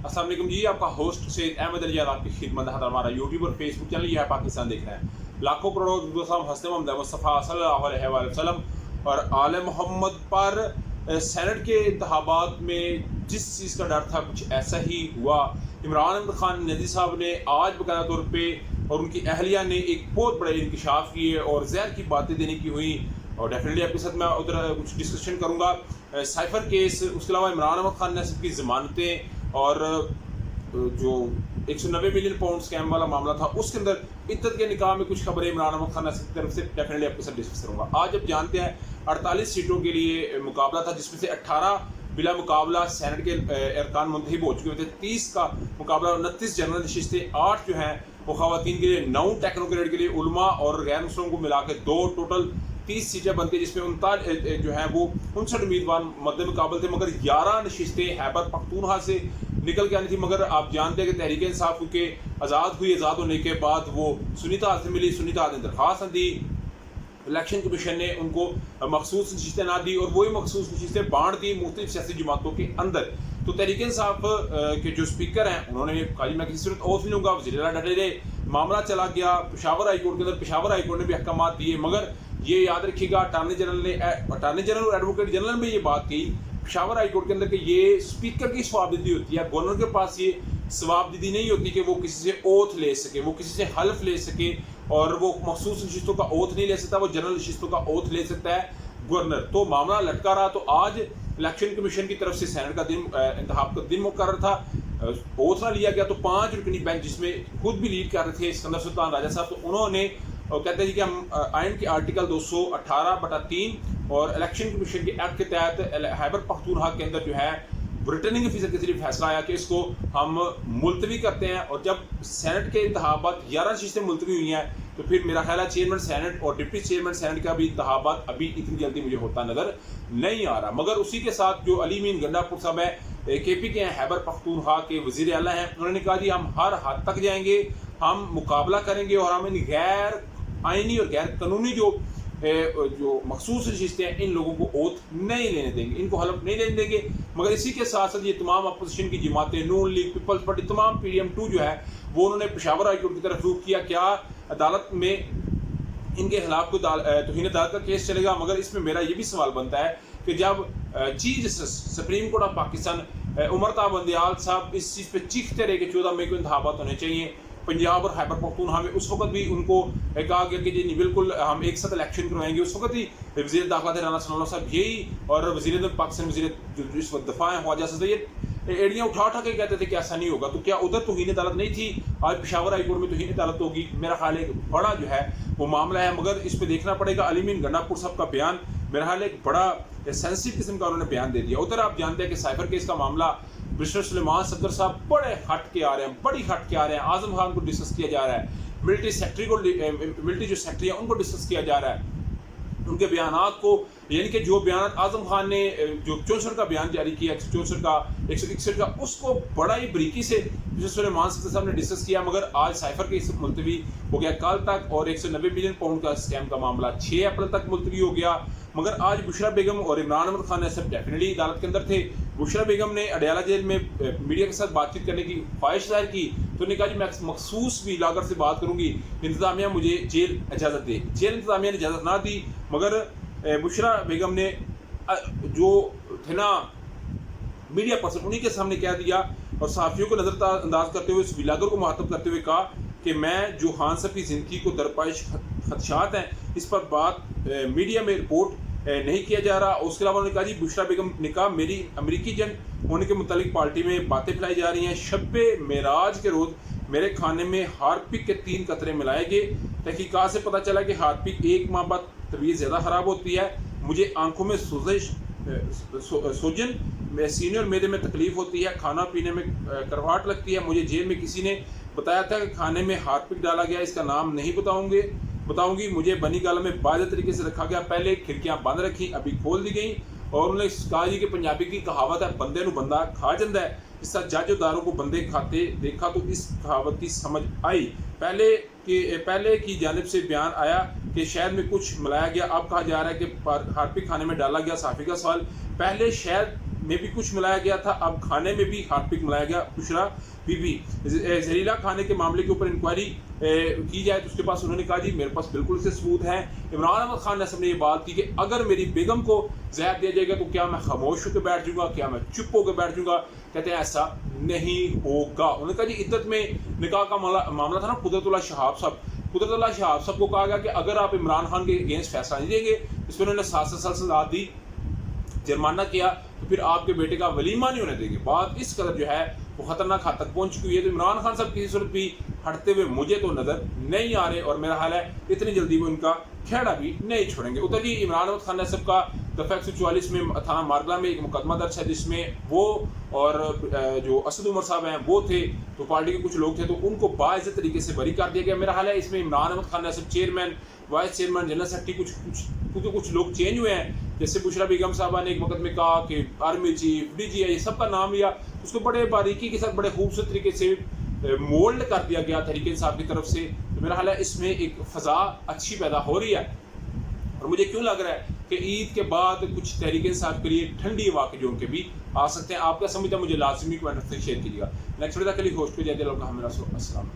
अस्सलाम वालेकुम जी, आपका होस्ट सैयद अहमद अली आपकी खिदमत है। हमारा यूट्यूब और फेसबुक चैनल ये है पाकिस्तान देख रहे हैं। लाखों करोड़ों हस्ते मोहम्मद मुस्तफ़ा सल्लल्लाहु अलैहि वसल्लम और आले मोहम्मद पर सेनेट के इंतखाबात में जिस चीज़ का डर था कुछ ऐसा ही हुआ। इमरान खान नदी साहब ने आज बाकायदा तौर पर और उनकी अहलिया ने एक बहुत बड़े इंकशाफ किए और जहर की बातें देने की हुई। और डेफिनेटली आपके साथ मैं उधर कुछ डिस्कशन करूँगा साइफर केस, उसके अलावा इमरान खान नसीब की ज़मानतें और जो 190 मिलियन पाउंड स्कैम वाला मामला था उसके अंदर इद्दत के निकाह में कुछ खबरें इमरान खान नसीब की तरफ से डेफिनेटली आपके साथ डिस्कस करूँगा। आज आप जानते हैं 48 सीटों के लिए मुकाबला था, जिसमें से 18 बिला मुकाबला सेनेट के अरकान मुंतखब हो चुके थे। 30 का मुकाबला, 29 जनरल नशिस्तें, 8 जो हैं वो ख़वातीन के लिए, 9 टेक्नोक्रेट के लिए, उलमा और गैर मुस्लिमों को मिला के 2 टोटल 30 सीटें बनती है, जिसमें 39 जो हैं वो 59 उम्मीदवार मद्दे मुकाबल थे। मगर 11 नशिस्तें खैबर पख्तूनख्वा से निकल के आनी थी। मगर आप जानते हैं कि तहरीक इंसाफ क्योंकि आज़ाद होने के बाद वो सुन्नी इत्तेहाद से मिली, सुन्नी इत्तेहाद ने दरख्वास्त दी, इलेक्शन कमीशन ने उनको मखसूस नशिस्तें ना दी और वही मखसूस नशिस्तें बांट दी मुख्तलिफ सियासी जमातों के अंदर। तो तहरीक इंसाफ के जो स्पीकर हैं उन्होंने कहा मैं किसी सूरत ऑफ नहीं लूँगा, वज़ीर आला डटे रहे। मामला चला गया पेशावर हाई कोर्ट के अंदर, पेशावर हाई कोर्ट ने भी अहकाम दिए। मगर ये याद रखिएगा अटारनी जनरल और एडवोकेट जनरल ने ये बात की पेशावर हाई कोर्ट के अंदर कि ये स्पीकर की स्वाबदीदी होती है, गवर्नर के पास ये स्वाबदीदी नहीं होती कि वो किसी से ओथ ले सके, वो किसी से हल्फ ले सके और वो मखसूस नशिस्तों का ओथ नहीं ले सकता, वो जनरल नशिस्तों का ओथ ले सकता है गवर्नर। तो मामला लटका रहा। तो आज इलेक्शन कमीशन की तरफ से सेनेट का दिन इंतखाब का दिन मुकर्रर था, ओथ ना लिया गया। तो 5 रुकनी बेंच जिसमें खुद भी लीड कर रहे थे सिकंदर सुल्तान राजा साहब, तो उन्होंने कहते हैं कि हम आइन के आर्टिकल 218/3 और इलेक्शन कमीशन के एक्ट के तहत खैबर पख्तूनख्वा के अंदर जो है रिटर्निंग ऑफिसर के जरिए फैसला आया कि इसको हम मुलतवी करते हैं। और जब सेनेट के इंतखाबात 11 नशिस्तें मुलतवी हुई हैं तो फिर मेरा ख्याल है चेयरमैन सेनेट और डिप्टी चेयरमैन सेनेट का भी इंतखाबात अभी इतनी जल्दी मुझे होता नज़र नहीं आ रहा। मगर उसी के साथ जो अली मीन गंडापुर साहब है KP के हैं, खैबर पख्तूनख्वा के वज़ीर आला हैं, उन्होंने कहा जी हम हर हद तक जाएंगे, हम मुकाबला करेंगे और हम इन गैर आइनी और गैर कानूनी जो मखसूस नशिस्तें हैं इन लोगों को ओथ नहीं लेने देंगे, इनको हल्फ नहीं लेने देंगे। मगर इसी के साथ साथ ये तमाम अपोजिशन की जमातें, नून लीग, पीपल्स पार्टी, तमाम PDM2 जो है वो उन्होंने पेशावर हाई कोर्ट की तरफ रुख किया। क्या अदालत में इनके खिलाफ कोई तौहीन अदालत का केस चलेगा? मगर इसमें मेरा ये भी सवाल बनता है कि जब chief justice supreme court of Pakistan Umar Ata Bandial साहब इस चीज़ पर चीखते रहे कि 14 मई को इंतखाबात होने चाहिए पंजाब और खैबर पख्तूनख्वा में, उस वक्त भी उनको कहा गया कि जी बिल्कुल हम एक साथ इलेक्शन करवाएंगे। उस वक्त ही वज़ीर दाखिला थे राना सनाउल्लाह साहब यही, और वज़ीर पाकिस्तान वज़ीर इस वक्त दफ़ा हैं ख्वाजा सैयद एड़ियाँ उठा के कहते थे कि ऐसा नहीं होगा। तो क्या उधर तौहीन अदालत नहीं थी? आज पेशावर हाई कोर्ट में तौहीन अदालत होगी। मेरा ख्याल एक बड़ा जो है वो मामला है। मगर इस पर देखना पड़ेगा। अली मीन गंडापुर साहब का बयान मेरा ख्याल एक बड़ा सेंसिटिव किस्म का उन्होंने बयान दे दिया। उधर आप जानते हैं कि साइबर केस का मामला मिस्टर सुलेमान सफदर साहब बड़े हट के आ रहे हैं, बड़ी हट के आ रहे हैं। आजम खान को डिस्कस किया जा रहा है, मिलिट्री जो सेक्रेटरी है उनको डिस्कस किया जा रहा है, उनके बयानात को, यानी कि जो बयान आजम खान ने जो 64 का बयान जारी किया, 164 का 161 का, उसको बड़ा ही बरीकी से मिस्टर सुलेमान सफदर साहब ने डिस्कस किया। मगर आज साइफर केस मुलतवी हो गया कल तक और 190 मिलियन पाउंड का स्कैम का मामला 6 अप्रैल तक मुलतवी हो गया। मगर आज बुशरा बेगम और इमरान अहमद खान सब डेफिनेटली अदालत के अंदर थे। बुशरा बेगम ने अडयाला जेल में मीडिया के साथ बातचीत करने की ख्वाहिश जाहिर की, तो उन्होंने कहा जी मैं मखसूस भी लाकर से बात करूँगी, इंतज़ामिया मुझे जेल इजाज़त दे। जेल इंतज़ामिया ने इजाज़त ना दी। मगर बुशरा बेगम ने जो थे ना मीडिया पर्सन, उन्हीं के सामने कह दिया और सहाफ़ियों को नज़रअंदाज करते हुए, उस विलागर को मुखातब करते हुए कहा कि मैं जो खान साहब की ज़िंदगी को दरपेश खदशात हैं इस पर बात मीडिया में रिपोर्ट नहीं किया जा रहा। उसके अलावा उन्होंने कहा जी बुशरा बेगम ने कहा मेरी अमेरिकी जंग होने के मुतालिक पार्टी में बातें फैलाई जा रही हैं। शब मेराज के रोज़ मेरे खाने में हार्पिक के 3 कतरे मिलाए गए। तहकीकात से पता चला कि हार्पिक 1 माह बाद तबीयत ज़्यादा ख़राब होती है, मुझे आंखों में सूजन, सीने और मैदे में तकलीफ़ होती है, खाना पीने में करवाहट लगती है। मुझे जेल में किसी ने बताया था कि खाने में हार्पिक डाला गया, इसका नाम नहीं बताऊंगी। मुझे बनी गाला में बाज़ तरीके से रखा गया, पहले खिड़कियाँ बंद रखी अभी खोल दी गई। और उन्होंने कहा जी कि पंजाबी की कहावत है बंदे नूं बंदा खा जाता है, इस तरह जजदारों को बंदे खाते देखा तो इस कहावत की समझ आई। पहले की जानिब से बयान आया कि शहद में कुछ मिलाया गया, अब कहा जा रहा है कि हार्पिक खाने में डाला गया। साफ़ी का सवाल, पहले शहद میں بھی کچھ ملایا گیا تھا، اب کھانے میں بھی ہارٹ پک ملایا گیا۔ بشرا بی بی زہریلا کھانے کے معاملے کے اوپر انکوائری کی جائے تو اس کے پاس انہوں نے کہا جی میرے پاس بالکل سے ثبوت ہیں۔ عمران احمد خان نصب نے یہ بات کی کہ اگر میری بیگم کو زہر دیا جائے گا تو کیا میں خاموش ہو کے بیٹھ جاؤں گا، کیا میں چپ ہو کے بیٹھ جاؤں گا؟ کہتے ہیں ایسا نہیں ہوگا۔ انہوں نے کہا جی عدت میں نکاح کا معاملہ تھا نا، قدرت اللہ شہاب صاحب کو کہا گیا کہ اگر آپ عمران خان کے اگینسٹ فیصلہ نہیں دیں گے، اس میں انہوں نے 7 سال سزا دی، جرمانہ کیا، تو پھر آپ کے بیٹے کا ولیمہ نہیں ہونے دیں گے۔ بات اس قدر جو ہے وہ خطرناک حد تک پہنچ چکی ہے۔ تو عمران خان صاحب کسی صورت بھی ہٹتے ہوئے مجھے تو نظر نہیں آ رہے، اور میرا حال ہے اتنی جلدی وہ ان کا کھیڑا بھی نہیں چھوڑیں گے۔ ادھر جی عمران احمد خان صاحب کا دفعہ 144 میں تھانہ مارگلہ میں ایک مقدمہ درج ہے، جس میں وہ اور جو اسد عمر صاحب ہیں وہ تھے، تو پارٹی کے کچھ لوگ تھے، تو ان کو باعزت طریقے سے بری کر دیا گیا۔ میرا حال ہے اس میں عمران احمد خان صاحب chairman, vice chairman, general secretary کچھ لوگ چینج ہوئے ہیں۔ جیسے بشرا بیگم صاحبہ نے ایک وقت میں کہا کہ آرمی چیف، ڈی جی آئی، یہ سب کا نام لیا، اس کو بڑے باریکی کے ساتھ بڑے خوبصورت طریقے سے مولڈ کر دیا گیا تحریک انصاف کی طرف سے۔ تو میرا حال ہے اس میں ایک فضا اچھی پیدا ہو رہی ہے، اور مجھے کیوں لگ رہا ہے کہ عید کے بعد کچھ تحریک انصاف کے لیے ٹھنڈی واقع جو ان کے بھی آ سکتے ہیں۔ آپ کا سمجھتا مجھے لازمی کمنٹ میں شیئر کیجیے گا۔ نیکسٹ ویڈیو کے لیے ہوسٹ پہ جائے دل کا ہمیں السلام۔